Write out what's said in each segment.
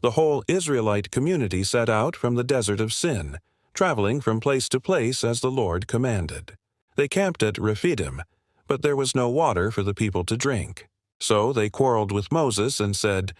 The whole Israelite community set out from the desert of Sin, traveling from place to place as the Lord commanded. They camped at Rephidim, but there was no water for the people to drink. So they quarreled with Moses and said,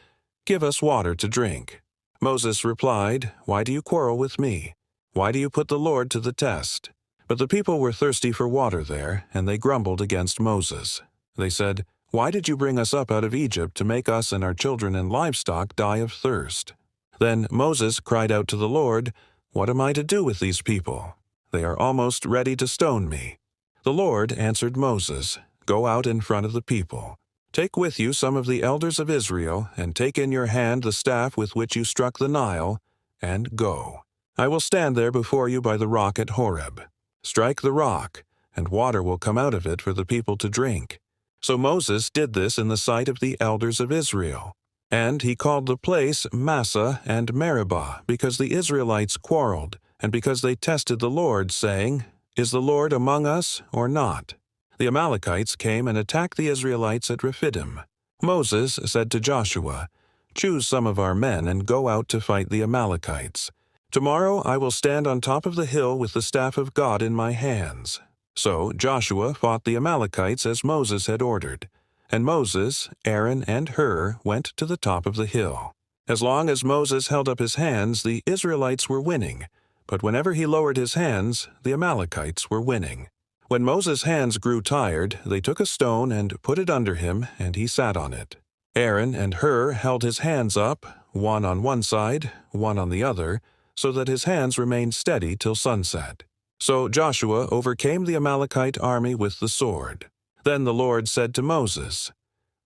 "Give us water to drink." Moses replied, "Why do you quarrel with me? Why do you put the Lord to the test?" But the people were thirsty for water there, and they grumbled against Moses. They said, "Why did you bring us up out of Egypt to make us and our children and livestock die of thirst?" Then Moses cried out to the Lord, "What am I to do with these people? They are almost ready to stone me." The Lord answered Moses, "Go out in front of the people. Take with you some of the elders of Israel, and take in your hand the staff with which you struck the Nile, and go. I will stand there before you by the rock at Horeb. Strike the rock, and water will come out of it for the people to drink." So Moses did this in the sight of the elders of Israel. And he called the place Massah and Meribah, because the Israelites quarreled, and because they tested the Lord, saying, "Is the Lord among us or not?" The Amalekites came and attacked the Israelites at Rephidim. Moses said to Joshua, "Choose some of our men and go out to fight the Amalekites. Tomorrow I will stand on top of the hill with the staff of God in my hands." So Joshua fought the Amalekites as Moses had ordered. And Moses, Aaron, and Hur went to the top of the hill. As long as Moses held up his hands, the Israelites were winning. But whenever he lowered his hands, the Amalekites were winning. When Moses' hands grew tired, they took a stone and put it under him, and he sat on it. Aaron and Hur held his hands up, one on one side, one on the other, so that his hands remained steady till sunset. So Joshua overcame the Amalekite army with the sword. Then the Lord said to Moses,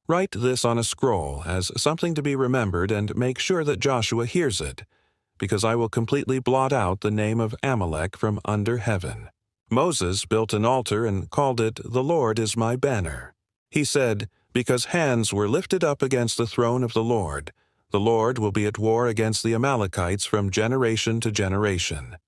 "Write this on a scroll as something to be remembered, and make sure that Joshua hears it, because I will completely blot out the name of Amalek from under heaven." Moses built an altar and called it, "The Lord is my banner." He said, "Because hands were lifted up against the throne of the Lord will be at war against the Amalekites from generation to generation."